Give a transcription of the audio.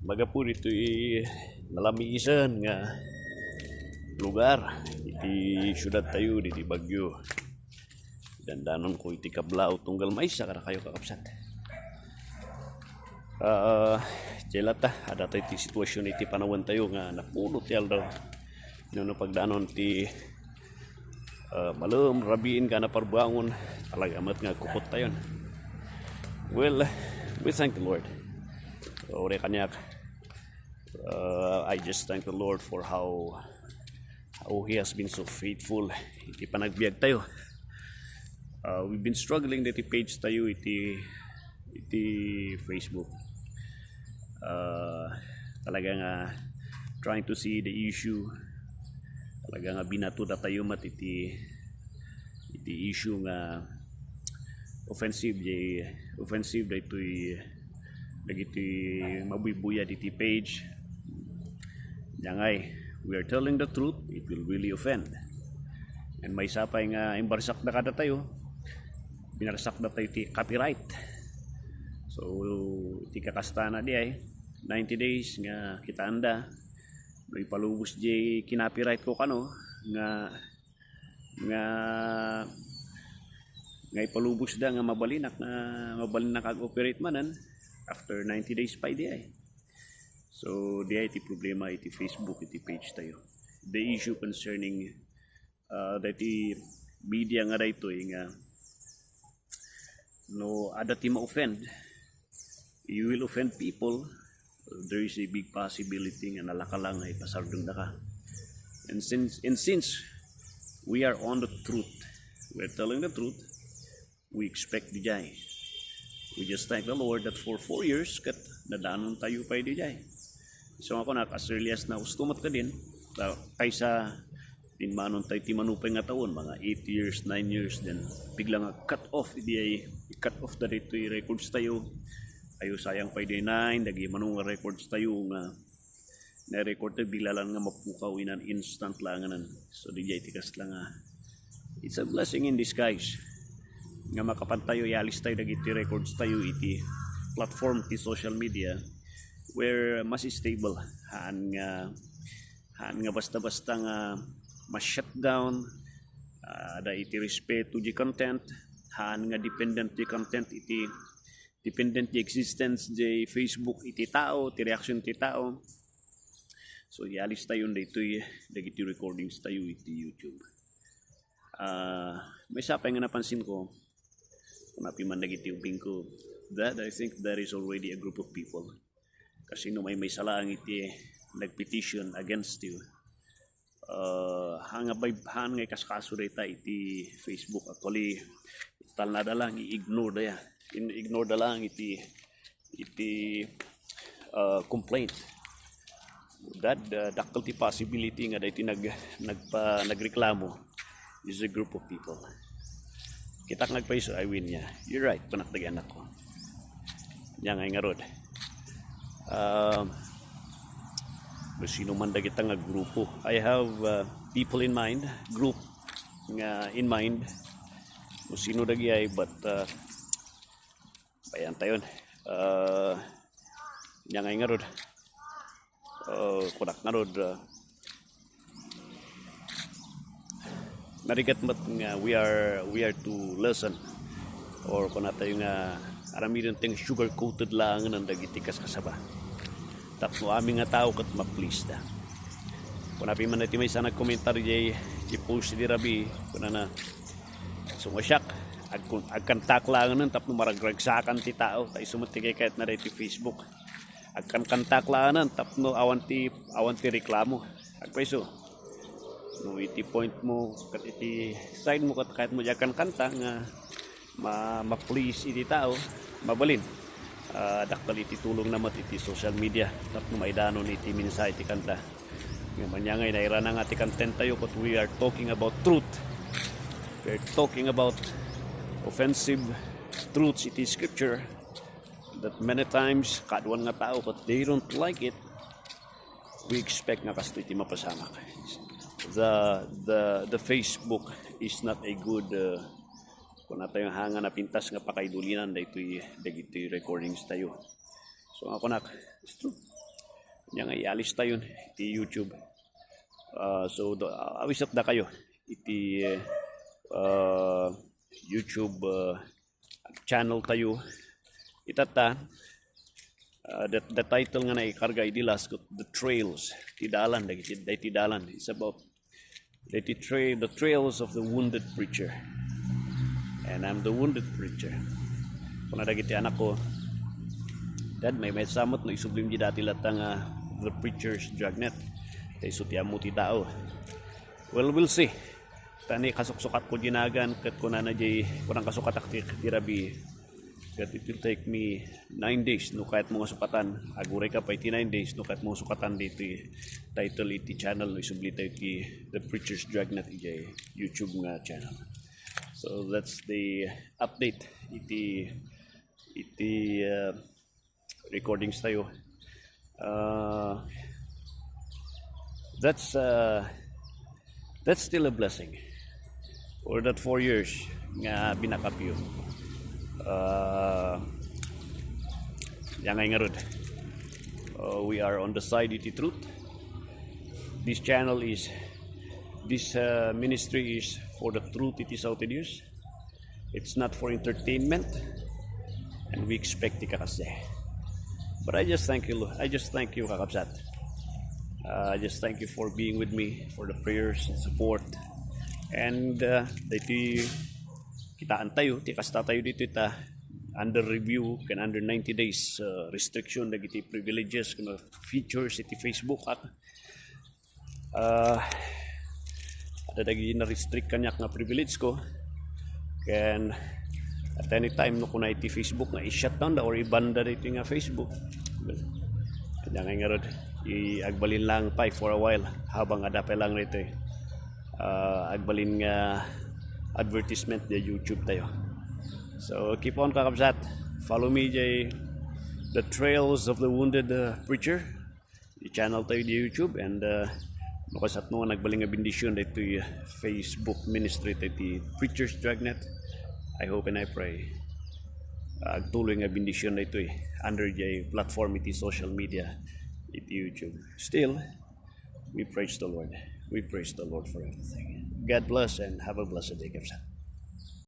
Baga po dito nalamisan nga lugar iti syudad tayo diti Bagyo. Dandanon ko iti Kablao tunggal mais sa kayo kakapsat. Jelata ada tayo iti sitwasyon iti panawan tayo nga napulot yal daw. No pagdanon ti malum rabiin ka na parbangon talaga amat nga kupot tayon. Well, we thank the Lord. Ore kanyak. I just thank the Lord for how He has been so faithful. Iti panagbiag tayo. We've been struggling diti page tayo iti Facebook. Talaga nga trying to see the issue. Talaga nga binato da tayo mat iti issue nga offensive da ito'y dagiti mabubuya diti page. Yangay, we are telling the truth, it will really offend. And may sapay nga imbarsak na kada tayo, binarsak na tayo ti copyright. So iti kakastana di ay 90 days nga kita anda no ipalubos di kinapiright ko kano nga ipalubos da nga mabalinak ag operate manan after 90 days pa di ay. So di ay iti problema iti Facebook iti page tayo. The issue concerning iti media nga dayto nga no ada ti ma-offend, you will offend people. There is a big possibility nga nalakalang ay pasardong na ka. And since we are on the truth, we are telling the truth, we expect di jay. We just thank the Lord that for 4 years kat nadanon tayo pa di jay. So ako na as early as na ustumat ka din kaysa din manon tayo ti manupay nga taon mga 8 years, 9 years then biglang cut off di ay cut off da dito records tayo. Ayo sayang pa di 9 dagi manung records tayo nga na record tayo bigla lang nga mapukaw inan instant langanan. So di jay tikas lang it's a blessing in disguise nga makapantayo yalis tayo dagiti records tayo iti platform ti social media where mas stable haan nga basta-basta nga mas shutdown da iti respeto di content haan nga dependent di content iti dependent di existence di Facebook iti tao ti reaction ti tao. So yalis tayo dito'y dagiti recordings tayo iti YouTube. May sapay nga napansin ko kunapi man dagiti ubing ko that I think there is already a group of people kasi no may salang iti nagpetition against you. Hangay kaskaso data iti Facebook actually tal na dalang i-ignore daya ignore da lang iti complaint that dakkel ti possibility nga dayti nagreklamo is a group of people. Kita nagpaiso I win niya. You're right panakdagan ako. Yang ay nga rod. Sino man dagita nga grupo. I have people in mind, group nga in mind. Sino dagi ay but bayan tayon. Yang ay nga rod. Kudak nga rod. Narigat mat nga we are to listen or kung tayo nga aramidan ting sugar coated lang ng dagiti kasaba. Tapno aming nga tao kat ma-please da. Kung napi man natin may sana komentar jay i-post di rabi kuna na sumasyak agkantak lang nun tapno maragragsakan ti tao tayo sumatigay kahit na ti Facebook agkantak lang nun tapno awan ti reklamo agpaiso no iti point mo kat iti side mo kat kahit mo jakan kanta nga ma-please iti tao mabalin daktal iti tulong namat iti social media tapno maidanon iti mensahe iti kanta nga manyangay nairana nga iti content tayo but we are talking about truth. We are talking about offensive truths iti scripture that many times kaduan nga tao but they don't like it. We expect nga kasto iti mapasamak. The Facebook is not a good kung na tayong hanga na pintas nga pakaidulinan dagiti recordings tayo. So ako nak, it's true. Nya nga ialis tayo iti YouTube. So awisat da kayo iti YouTube channel tayo itata. The title nga naikarga idilas The Trails Tidalan Tidalan. It's about the trails of the wounded preacher, and I'm the wounded preacher. Kung nadagiti anak ko, Dad, may samot no isublim di dati latang The Preacher's Dragnet. Kay sutiamo ti tao. Well, we'll see. Tani kasuksukat ko ginagan kat ko na jay kurang kasukat aktik dirabi. Kat it will take me 9 days no kahit mga sukatan. Aguray ka pa iti 9 days no kahit mga sukatan dito title iti channel no isubli tayo iti The Preacher's Dragnet iti YouTube nga channel. So that's the update iti recordings tayo. That's still a blessing for that 4 years nga binakapyo. Yang nga rod. We are on the side iti truth. This ministry is for the truth iti Southerners. It's not for entertainment, and we expect ti kakase. But I just thank you, Kakabsat. I just thank you for being with me, for the prayers and support. And dito kitaan tayo, tikasta tayo dito ita under review kan under 90 days restriction dagiti privileges kana features iti Facebook ada dagi na restrict kanyak nga privilege ko can at any time no kuna iti Facebook na i-shutdown da or ibanda dito nga Facebook. Kanya nga rod agbalin lang pa for a while habang adapay lang rito agbalin nga advertisement the YouTube tayo. So keep on, Kakabsat. Follow me jay The Trails of the Wounded Preacher. I-channel tayo di YouTube, and makasat mo nagbaling nga bendisyon dito Facebook ministry tayo di Preacher's Dragnet. I hope and I pray agtuloy nga bendisyon dito under jay platform iti social media iti YouTube. Still, we praise the Lord. We praise the Lord for everything. God bless and have a blessed day, Kapsat.